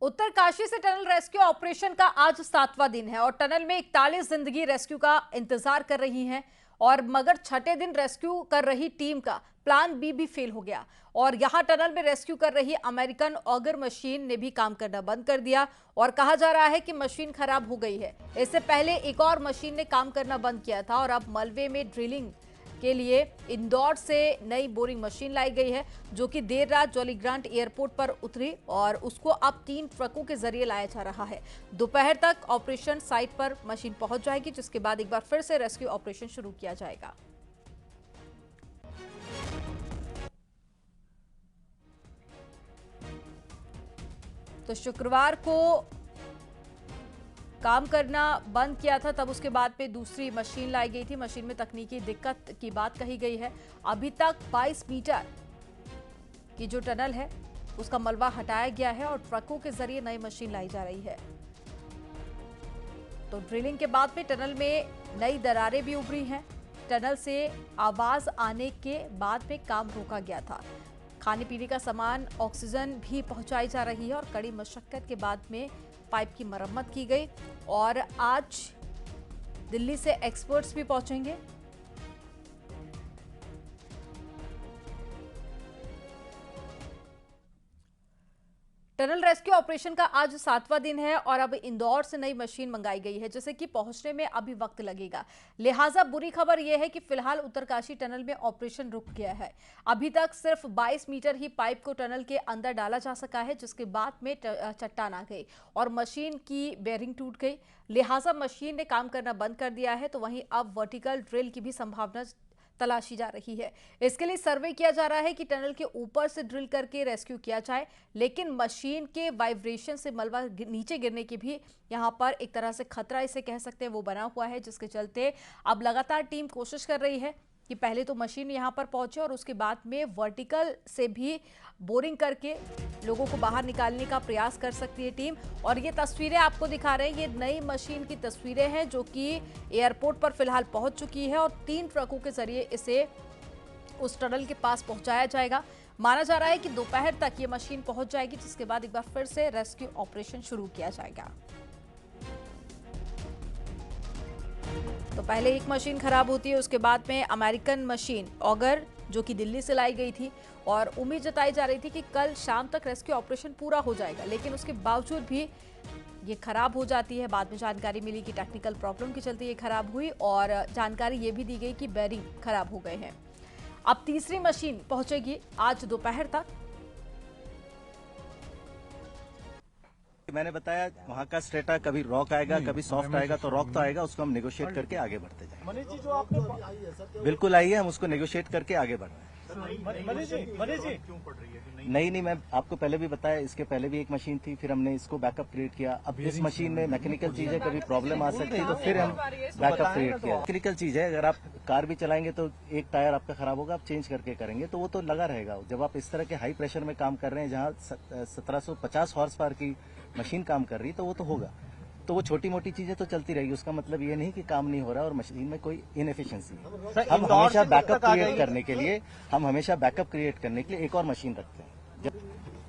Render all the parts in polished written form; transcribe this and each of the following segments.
उत्तरकाशी से tunnel rescue operation का आज 7वां दिन है और टनल में 41 जिंदगी रेस्क्यू का इंतजार कर रही हैं और मगर छठे दिन रेस्क्यू कर रही टीम का प्लान बी भी फेल हो गया और यहां टनल में रेस्क्यू कर रही अमेरिकन ऑगर मशीन ने भी काम करना बंद कर दिया और कहा जा रहा है कि मशीन खराब हो गई है। इससे पहले एक और मशीन ने काम करना बंद किया था और अब मलबे में ड्रिलिंग के लिए इंदौर से नई बोरिंग मशीन लाई गई है जो कि देर रात जॉली ग्रांट एयरपोर्ट पर उतरी और उसको अब 3 ट्रकों के जरिए लाया जा रहा है। दोपहर तक ऑपरेशन साइट पर मशीन पहुंच जाएगी जिसके बाद एक बार फिर से रेस्क्यू ऑपरेशन शुरू किया जाएगा। तो शुक्रवार को काम करना बंद किया था, तब उसके बाद में दूसरी मशीन लाई गई थी। मशीन में तकनीकी दिक्कत की बात कही गई है। अभी तक 22 मीटर की जो टनल है उसका मलबा हटाया गया है और ट्रकों के जरिए नई मशीन लाई जा रही है। तो ड्रिलिंग के बाद में टनल में नई दरारें भी उभरी हैं। टनल से आवाज आने के बाद में काम रोका गया था। खाने पीने का सामान, ऑक्सीजन भी पहुंचाई जा रही है और कड़ी मशक्कत के बाद में पाइप की मरम्मत की गई और आज दिल्ली से एक्सपर्ट्स भी पहुंचेंगे। टनल रेस्क्यू ऑपरेशन का आज 7वां दिन है और अब इंदौर से नई मशीन मंगाई गई है जिसे कि पहुंचने में अभी वक्त लगेगा। लिहाजा बुरी खबर यह है कि फिलहाल उत्तरकाशी टनल में ऑपरेशन रुक गया है। अभी तक सिर्फ 22 मीटर ही पाइप को टनल के अंदर डाला जा सका है जिसके बाद में चट्टान आ गई और मशीन की बेयरिंग टूट गई। लिहाजा मशीन ने काम करना बंद कर दिया है। तो वहीं अब वर्टिकल ड्रिल की भी संभावना तलाशी जा रही है। इसके लिए सर्वे किया जा रहा है कि टनल के ऊपर से ड्रिल करके रेस्क्यू किया जाए, लेकिन मशीन के वाइब्रेशन से मलबा नीचे गिरने की भी यहां पर एक तरह से खतरा इसे कह सकते हैं वो बना हुआ है, जिसके चलते अब लगातार टीम कोशिश कर रही है कि पहले तो मशीन यहां पर पहुंचे और उसके बाद में वर्टिकल से भी बोरिंग करके लोगों को बाहर निकालने का प्रयास कर सकती है टीम। और ये तस्वीरें आपको दिखा रहे हैं, ये नई मशीन की तस्वीरें हैं जो कि एयरपोर्ट पर फिलहाल पहुंच चुकी है और 3 ट्रकों के जरिए इसे उस टनल के पास पहुंचाया जाएगा। माना जा रहा है कि दोपहर तक ये मशीन पहुंच जाएगी जिसके बाद एक बार फिर से रेस्क्यू ऑपरेशन शुरू किया जाएगा। तो पहले एक मशीन खराब होती है, उसके बाद में अमेरिकन मशीन ऑगर जो कि दिल्ली से लाई गई थी और उम्मीद जताई जा रही थी कि कल शाम तक रेस्क्यू ऑपरेशन पूरा हो जाएगा, लेकिन उसके बावजूद भी ये खराब हो जाती है। बाद में जानकारी मिली कि टेक्निकल प्रॉब्लम के चलते ये खराब हुई और जानकारी ये भी दी गई कि बेरिंग खराब हो गए हैं। अब तीसरी मशीन पहुंचेगी आज दोपहर तक। मैंने बताया वहाँ का स्ट्रेटा कभी रॉक आएगा कभी सॉफ्ट आएगा, तो रॉक तो आएगा, उसको हम नेगोशिएट करके आगे बढ़ते जाएंगे। मनीष जी, जो आपने बिल्कुल आई है, हम उसको नेगोशिएट करके आगे बढ़ रहे हैं। मनीष जी क्यों पड़ रही है? नहीं, मैं आपको पहले भी बताया, इसके पहले भी एक मशीन थी, फिर हमने इसको बैकअप क्रिएट किया। अब इस मशीन में मैकेनिकल चीज है, कभी प्रॉब्लम आ सकती है, तो फिर हम बैकअप क्रिएट किया। मैकेनिकल चीज है, अगर आप कार भी चलाएंगे तो एक टायर आपका खराब होगा, आप चेंज करके करेंगे तो वो तो लगा रहेगा। जब आप इस तरह के हाई प्रेशर में काम कर रहे हैं जहाँ 1750 हॉर्स पावर की मशीन काम कर रही है, तो वो तो होगा। तो वो छोटी मोटी चीजें तो चलती रहेगी, उसका मतलब ये नहीं कि काम नहीं हो रहा है और मशीन में कोई इनएफिशिएंसी है। हम हमेशा बैकअप क्रिएट करने के लिए एक और मशीन रखते हैं। जब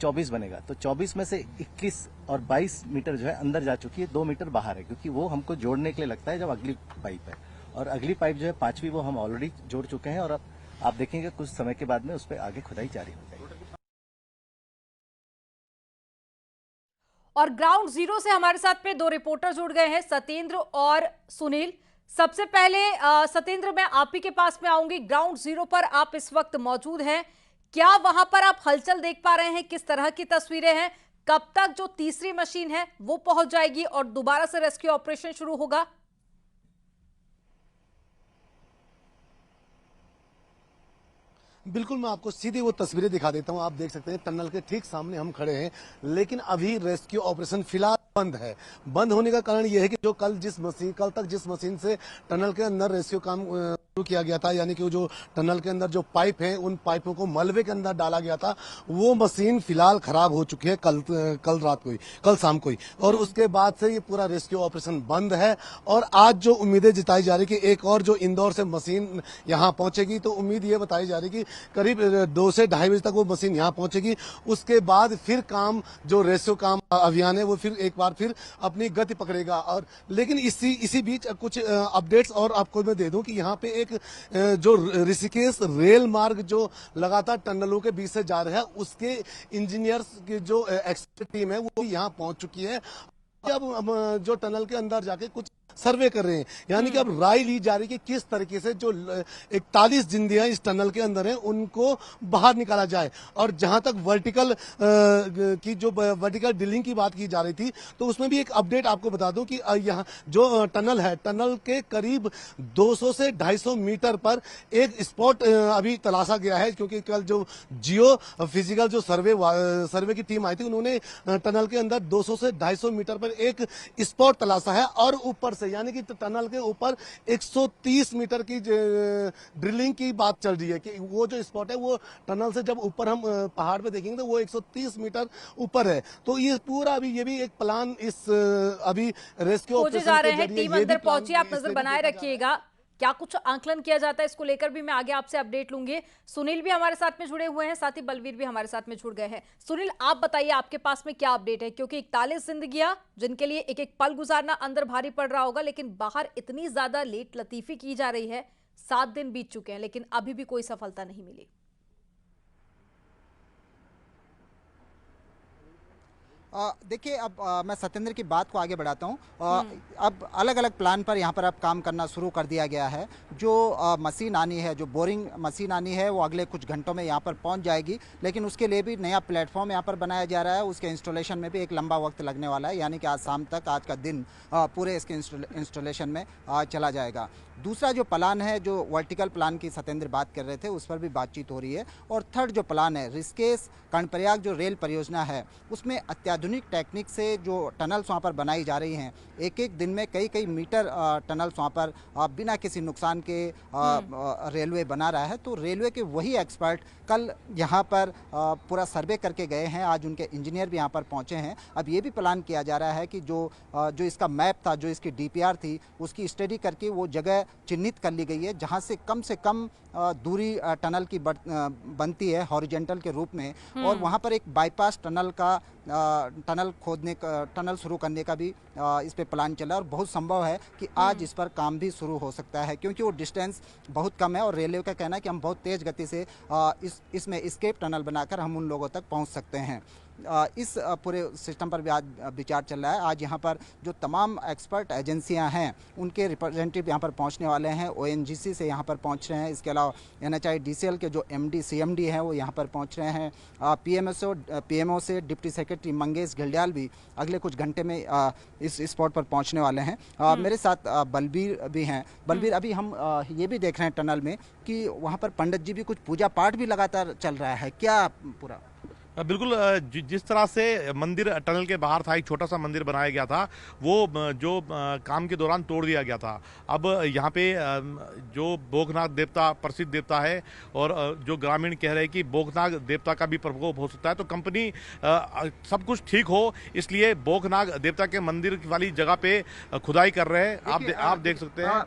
24 बनेगा तो 24 में से 21 और 22 मीटर जो है अंदर जा चुकी है, 2 मीटर बाहर है, क्योंकि वो हमको जोड़ने के लिए लगता है जब अगली पाइप है। और अगली पाइप जो है 5वीं, वो हम ऑलरेडी जोड़ चुके हैं और अब आप देखेंगे कुछ समय के बाद में उस पर आगे खुदाई जारी हो जाएगी। और ग्राउंड जीरो से हमारे साथ में 2 रिपोर्टर जुड़ गए हैं, सत्येंद्र और सुनील। सबसे पहले सत्येंद्र, मैं आप ही के पास में आऊंगी। ग्राउंड जीरो पर आप इस वक्त मौजूद हैं, क्या वहां पर आप हलचल देख पा रहे हैं? किस तरह की तस्वीरें हैं? कब तक जो तीसरी मशीन है वो पहुंच जाएगी और दोबारा से रेस्क्यू ऑपरेशन शुरू होगा? बिल्कुल, मैं आपको सीधी वो तस्वीरें दिखा देता हूं। आप देख सकते हैं टनल के ठीक सामने हम खड़े हैं, लेकिन अभी रेस्क्यू ऑपरेशन फिलहाल बंद है। बंद होने का कारण यह है कि जो कल तक जिस मशीन से टनल के अंदर रेस्क्यू काम शुरू किया गया था, यानी कि जो टनल के अंदर जो पाइप है उन पाइपों को मलबे के अंदर डाला गया था, वो मशीन फिलहाल खराब हो चुकी है कल शाम को ही, और उसके बाद से ये पूरा रेस्क्यू ऑपरेशन बंद है। और आज जो उम्मीदें जताई जा रही कि एक और जो इंदौर से मशीन यहां पहुंचेगी, तो उम्मीद ये बताई जा रही कि करीब 2 से ढाई बजे तक वो मशीन यहां पहुंचेगी। उसके बाद फिर काम जो रेस्क्यू काम अभियान है वो फिर एक बार फिर अपनी गति पकड़ेगा। और लेकिन इसी बीच कुछ अपडेट्स और आपको मैं दे दूं कि यहाँ पे एक जो ऋषिकेश रेल मार्ग जो लगातार टनलों के बीच से जा रहा है, उसके इंजीनियर्स की जो एक्सपर्ट टीम है वो यहाँ पहुंच चुकी है। अब हम जो टनल के अंदर जाके कुछ सर्वे कर रहे हैं, यानी कि अब राय ली जा रही है कि किस तरीके से जो 41 जिंदियां इस टनल के अंदर हैं उनको बाहर निकाला जाए। और जहां तक वर्टिकल ड्रिलिंग की बात की जा रही थी, तो उसमें भी एक अपडेट आपको बता दूं कि यहाँ जो टनल है, टनल के करीब 200 से 250 मीटर पर एक स्पॉट अभी तलाशा गया है, क्योंकि कल जो जियो फिजिकल जो सर्वे की टीम आई थी, उन्होंने टनल के अंदर 200 से 250 मीटर पर एक स्पॉट तलाशा है। और ऊपर यानी कि टनल के ऊपर 130 मीटर की ड्रिलिंग की बात चल रही है कि वो जो स्पॉट है वो टनल से जब ऊपर हम पहाड़ पे देखेंगे तो वो 130 मीटर ऊपर है। तो ये पूरा अभी ये भी एक प्लान इस अभी रेस्क्यू ऑपरेशन जा रहे हैं, टीम अंदर पहुंची, आप नजर बनाए रखिएगा। क्या कुछ आंकलन किया जाता है इसको लेकर भी मैं आगे आपसे अपडेट लूंगी। सुनील भी हमारे साथ में जुड़े हुए हैं, साथ ही बलवीर भी हमारे साथ में जुड़ गए हैं। सुनील, आप बताइए आपके पास में क्या अपडेट है, क्योंकि 41 जिंदगियां जिनके लिए एक एक पल गुजारना अंदर भारी पड़ रहा होगा, लेकिन बाहर इतनी ज्यादा लेट लतीफी की जा रही है। 7 दिन बीत चुके हैं लेकिन अभी भी कोई सफलता नहीं मिली। देखिए, अब मैं सत्येंद्र की बात को आगे बढ़ाता हूँ। अब अलग अलग प्लान पर यहाँ पर अब काम करना शुरू कर दिया गया है। जो मशीन आनी है, जो बोरिंग मशीन आनी है, वो अगले कुछ घंटों में यहाँ पर पहुँच जाएगी, लेकिन उसके लिए भी नया प्लेटफॉर्म यहाँ पर बनाया जा रहा है। उसके इंस्टॉलेशन में भी एक लंबा वक्त लगने वाला है, यानी कि आज शाम तक, आज का दिन पूरे इसके इंस्टॉलेशन में चला जाएगा। दूसरा जो प्लान है, जो वर्टिकल प्लान की सत्येंद्र बात कर रहे थे, उस पर भी बातचीत हो रही है। और थर्ड जो प्लान है, ऋषिकेश कर्णप्रयाग जो रेल परियोजना है, उसमें अत्याधुनिक टेक्निक से जो टनल्स वहाँ पर बनाई जा रही हैं, एक एक दिन में कई कई मीटर टनल्स वहाँ पर बिना किसी नुकसान के रेलवे बना रहा है। तो रेलवे के वही एक्सपर्ट कल यहाँ पर पूरा सर्वे करके गए हैं, आज उनके इंजीनियर भी यहाँ पर पहुँचे हैं। अब ये भी प्लान किया जा रहा है कि जो इसका मैप था, जो इसकी DPR थी, उसकी स्टडी करके वो जगह चिन्हित कर ली गई है जहाँ से कम दूरी टनल की बनती है हॉरिजेंटल के रूप में, और वहाँ पर एक बाईपास टनल शुरू करने का भी इस पे प्लान चला है। और बहुत संभव है कि आज इस पर काम भी शुरू हो सकता है, क्योंकि वो डिस्टेंस बहुत कम है और रेलवे का कहना है कि हम बहुत तेज़ गति से इसमें एस्केप टनल बनाकर हम उन लोगों तक पहुँच सकते हैं। इस पूरे सिस्टम पर भी आज विचार चल रहा है। आज यहाँ पर जो तमाम एक्सपर्ट एजेंसियाँ हैं, उनके रिप्रेजेंटेटिव यहाँ पर पहुँचने वाले हैं। ONGC से यहाँ पर पहुँच रहे हैं। इसके अलावा NHIDCL के जो MD CMD हैं वो यहाँ पर पहुँच रहे हैं। PMO से डिप्टी सेक्रेटरी मंगेश घिल्डियाल भी अगले कुछ घंटे में इस स्पॉट पर पहुँचने वाले हैं। मेरे साथ बलबीर भी हैं। बलबीर, अभी हम ये भी देख रहे हैं टनल में कि वहाँ पर पंडित जी भी कुछ पूजा पाठ भी लगातार चल रहा है, क्या पूरा? बिल्कुल, जिस तरह से मंदिर टनल के बाहर था, एक छोटा सा मंदिर बनाया गया था, वो जो काम के दौरान तोड़ दिया गया था। अब यहाँ पे जो बोगनाग देवता प्रसिद्ध देवता है, और जो ग्रामीण कह रहे हैं कि बोगनाग देवता का भी प्रकोप हो सकता है, तो कंपनी सब कुछ ठीक हो इसलिए बोगनाग देवता के मंदिर वाली जगह पे खुदाई कर रहे हैं। आप देख सकते हैं।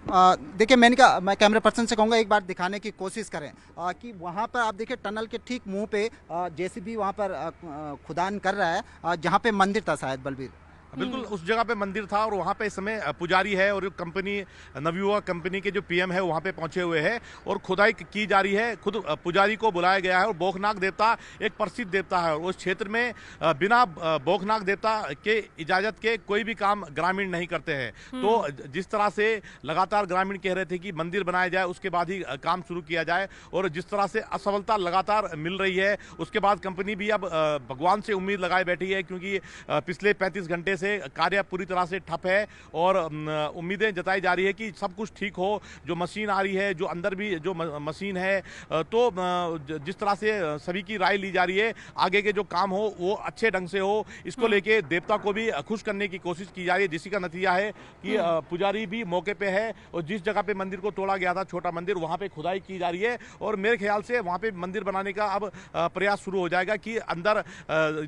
देखिए, मैं कैमरा पर्सन से कहूँगा एक बार दिखाने की कोशिश करें कि वहाँ पर आप देखिए टनल के ठीक मुँह पे JCB वहाँ पर खुदान कर रहा है, जहाँ पे मंदिर था शायद, बलबीर। बिल्कुल उस जगह पे मंदिर था, और वहाँ पे इस समय पुजारी है और कंपनी नवयुवा कंपनी के जो PM है वहाँ पे पहुँचे हुए हैं और खुदाई की जा रही है। खुद पुजारी को बुलाया गया है। और बोगनाग देवता एक प्रसिद्ध देवता है, और उस क्षेत्र में बिना बोगनाग देवता के इजाज़त के कोई भी काम ग्रामीण नहीं करते हैं। तो जिस तरह से लगातार ग्रामीण कह रहे थे कि मंदिर बनाया जाए, उसके बाद ही काम शुरू किया जाए, और जिस तरह से असफलता लगातार मिल रही है, उसके बाद कंपनी भी अब भगवान से उम्मीद लगाए बैठी है, क्योंकि पिछले 35 घंटे वजह से कार्य पूरी तरह से ठप है और उम्मीदें जताई जा रही है कि सब कुछ ठीक हो। जो मशीन आ रही है, जो अंदर भी जो मशीन है, तो जिस तरह से सभी की राय ली जा रही है, आगे के जो काम हो वो अच्छे ढंग से हो, इसको लेके देवता को भी खुश करने की कोशिश की जा रही है, जिसी का नतीजा है कि पुजारी भी मौके पे है और जिस जगह पे मंदिर को तोड़ा गया था, छोटा मंदिर, वहां पे खुदाई की जा रही है और मेरे ख्याल से वहां पे मंदिर बनाने का अब प्रयास शुरू हो जाएगा कि अंदर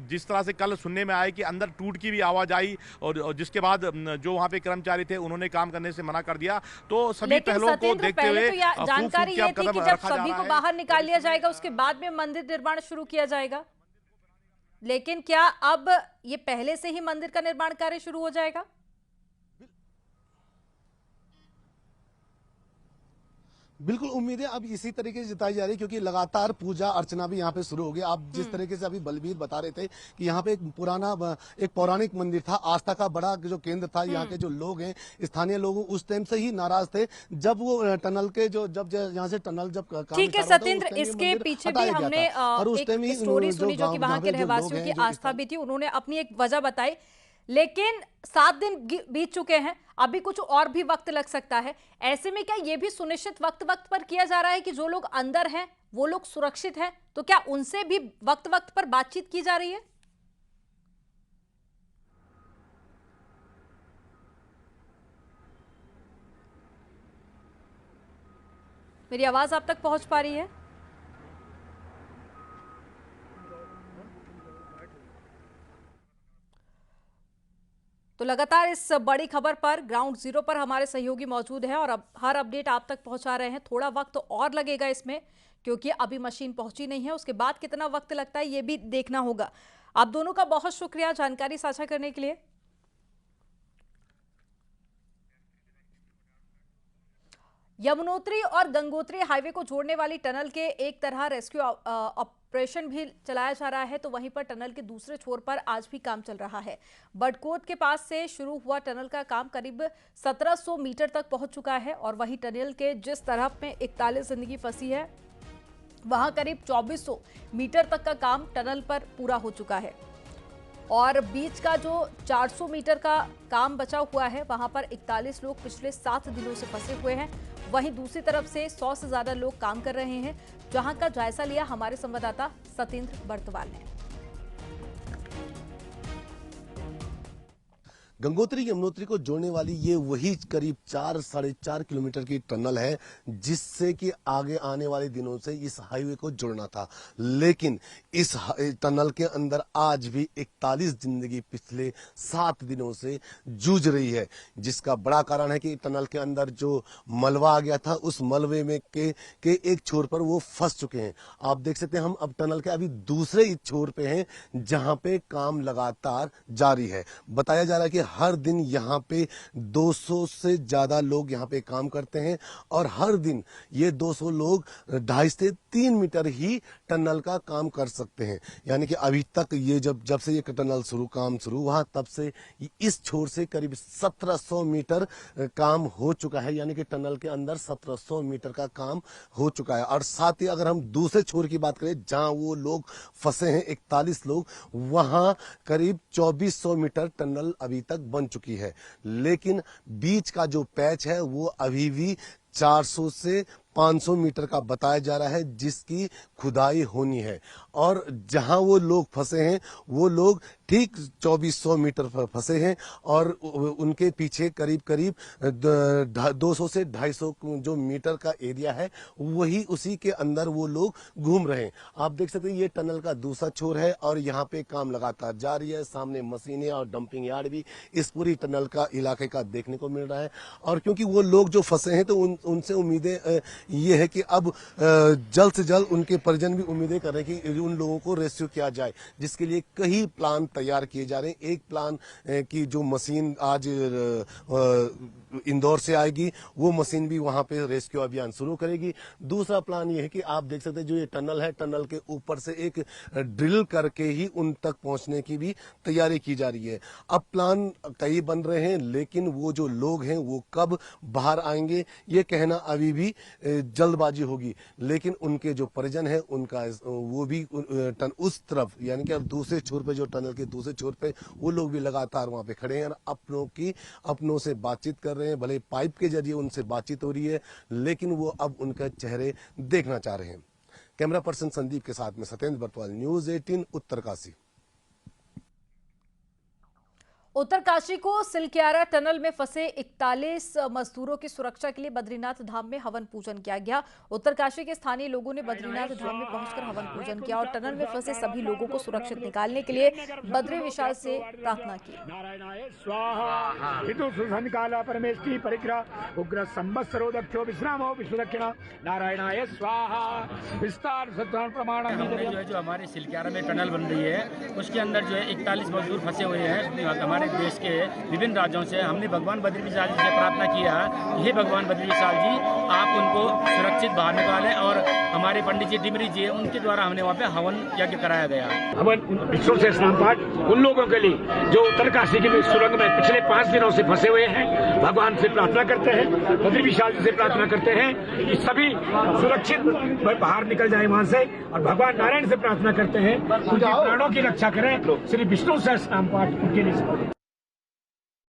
जिस तरह से कल सुनने में आया कि अंदर टूट की भी आवाज आई और जिसके बाद जो वहां पे कर्मचारी थे उन्होंने काम करने से मना कर दिया। तो सभी पहलों को देखते हुए तो जानकारी ये थी कि जब सभी को बाहर निकाल लिया जाएगा उसके बाद में मंदिर निर्माण शुरू किया जाएगा, लेकिन क्या अब ये पहले से ही मंदिर का निर्माण कार्य शुरू हो जाएगा? बिल्कुल उम्मीदें अब इसी तरीके से जताई जा रही है, क्योंकि लगातार पूजा अर्चना भी यहाँ पे शुरू हो गया। आप जिस तरीके से अभी बलबीर बता रहे थे कि यहाँ पे एक पौराणिक मंदिर था, आस्था का बड़ा जो केंद्र था, यहाँ के जो लोग हैं, स्थानीय लोग उस टाइम से ही नाराज थे जब वो टनल के जब यहाँ से टनल जब काम ठीक है सत्येंद्र, इसके पीछे भी हमने एक स्टोरी सुनी जो कि वहां के रहवासियों की आस्था भी थी, उन्होंने अपनी एक वजह बताई, लेकिन 7 दिन बीत चुके हैं, अभी कुछ और भी वक्त लग सकता है। ऐसे में क्या ये भी सुनिश्चित वक्त पर किया जा रहा है कि जो लोग अंदर हैं वो लोग सुरक्षित हैं, तो क्या उनसे भी वक्त पर बातचीत की जा रही है? मेरी आवाज आप तक पहुंच पा रही है? तो लगातार इस बड़ी खबर पर ग्राउंड जीरो पर हमारे सहयोगी मौजूद हैं और अब हर अपडेट आप तक पहुंचा रहे हैं। थोड़ा वक्त और लगेगा इसमें, क्योंकि अभी मशीन पहुंची नहीं है, उसके बाद कितना वक्त लगता है ये भी देखना होगा। आप दोनों का बहुत शुक्रिया जानकारी साझा करने के लिए। यमुनोत्री और गंगोत्री हाईवे को जोड़ने वाली टनल के एक तरह रेस्क्यू ऑपरेशन भी चलाया जा रहा है, तो वहीं पर टनल के दूसरे छोर पर आज भी काम चल रहा है। बडकोट के पास से शुरू हुआ टनल का काम करीब 1700 मीटर तक पहुंच चुका है और वहीं टनल के जिस तरफ में 41 जिंदगी फंसी है, वहां करीब 2400 मीटर तक का काम टनल पर पूरा हो चुका है और बीच का जो 400 मीटर का काम बचा हुआ है, वहां पर 41 लोग पिछले 7 दिनों से फंसे हुए हैं। वहीं दूसरी तरफ से 100 से ज्यादा लोग काम कर रहे हैं, जहां का जायजा लिया हमारे संवाददाता सतेंद्र बर्तवाल ने। गंगोत्री यमुनोत्री को जोड़ने वाली ये वही करीब 4-4.5 किलोमीटर की टनल है जिससे कि आगे आने वाले दिनों से इस हाईवे को जोड़ना था, लेकिन इस टनल के अंदर आज भी 41 जिंदगी पिछले 7 दिनों से जूझ रही है, जिसका बड़ा कारण है कि टनल के अंदर जो मलबा आ गया था, उस मलबे में के एक छोर पर वो फंस चुके हैं। आप देख सकते हैं हम अब टनल के अभी दूसरे छोर पे हैं जहां पे काम लगातार जारी है। बताया जा रहा है कि हर दिन यहाँ पे 200 से ज्यादा लोग यहाँ पे काम करते हैं और हर दिन ये 200 लोग 2.5 से 3 मीटर ही टनल का काम कर सकते हैं। यानी कि अभी तक ये जब से ये टनल काम शुरू हुआ तब से इस छोर से करीब 1700 मीटर काम हो चुका है, यानी कि टनल के अंदर 1700 मीटर का काम हो चुका है। और साथ ही अगर हम दूसरे छोर की बात करें जहां वो लोग फंसे हैं 41 लोग, वहां करीब 2400 मीटर टनल अभी तक बन चुकी है, लेकिन बीच का जो पैच है वो अभी भी 400 से 500 मीटर का बताया जा रहा है जिसकी खुदाई होनी है। और जहां वो लोग फंसे हैं वो लोग ठीक 2400 मीटर पर फंसे हैं और उनके पीछे करीब 200 से 250 जो मीटर का एरिया है वही उसी के अंदर वो लोग घूम रहे हैं। आप देख सकते हैं ये टनल का दूसरा छोर है और यहाँ पे काम लगातार जारी है। सामने मशीनें और डंपिंग यार्ड भी इस पूरी टनल का इलाके का देखने को मिल रहा है। और क्योंकि वो लोग जो फंसे हैं तो उनसे उम्मीदें ये है कि अब जल्द से जल्द उनके परिजन भी उम्मीदें कर रहे हैं कि उन लोगों को रेस्क्यू किया जाए, जिसके लिए कई प्लान तैयार किए जा रहे हैं। एक प्लान की जो मशीन आज इंदौर से आएगी, वो मशीन भी वहां पे रेस्क्यू अभियान शुरू करेगी। दूसरा प्लान ये है कि आप देख सकते हैं जो ये टनल है, टनल के ऊपर से एक ड्रिल करके ही उन तक पहुंचने की भी तैयारी की जा रही है। अब प्लान कई बन रहे हैं, लेकिन वो जो लोग हैं वो कब बाहर आएंगे ये कहना अभी भी जल्दबाजी होगी। लेकिन उनके जो परिजन है उनका वो भी उस तरफ यानी कि अब दूसरे छोर पे, जो टनल के दूसरे छोर पे, वो लोग भी लगातार वहां पे खड़े हैं और अपनों से बातचीत कर रहे हैं। भले पाइप के जरिए उनसे बातचीत हो रही है, लेकिन वो अब उनके चेहरे देखना चाह रहे हैं। कैमरा पर्सन संदीप के साथ में सत्येंद्र बरतवाल, न्यूज़ 18 उत्तरकाशी। उत्तरकाशी को सिलक्यारा टनल में फंसे 41 मजदूरों की सुरक्षा के लिए बद्रीनाथ धाम में हवन पूजन किया गया। उत्तरकाशी के स्थानीय लोगों ने बद्रीनाथ धाम में पहुंचकर हवन पूजन किया और टनल में फंसे सभी लोगों को सुरक्षित निकालने के लिए बद्री विशाल से प्रार्थना की। नारायणाय स्वाहा हितु सुसंकाल परमेष्टि परिग्रह उग्र संवत्सरो दक्षो विश्रामो विश्वदक्षिणा नारायणाय स्वाहा विस्तार सत्तान प्रमाण। जो हमारे सिलक्यारा में टनल बन रही है उसके अंदर जो है 41 मजदूर फंसे हुए हैं हमारे देश के विभिन्न राज्यों से। हमने भगवान बद्री विशाल जी से प्रार्थना किया है, हे भगवान बद्री विशाल जी आप उनको सुरक्षित बाहर निकालें। और हमारे पंडित जी डिमरी जी है, उनके द्वारा हमने वहाँ पे हवन यज्ञ कराया गया। हवन विष्णु से स्नान पाठ उन लोगों के लिए जो उत्तरकाशी की सुरंग में पिछले 5 दिनों से फंसे हुए हैं, भगवान से प्रार्थना करते हैं, बद्री विशाल जी से प्रार्थना करते हैं कि सभी सुरक्षित बाहर निकल जाए वहाँ से। और भगवान नारायण से प्रार्थना करते हैं उनके प्राणों की रक्षा करें। श्री विष्णु सहस्त्रनाम पाठ उनके लिए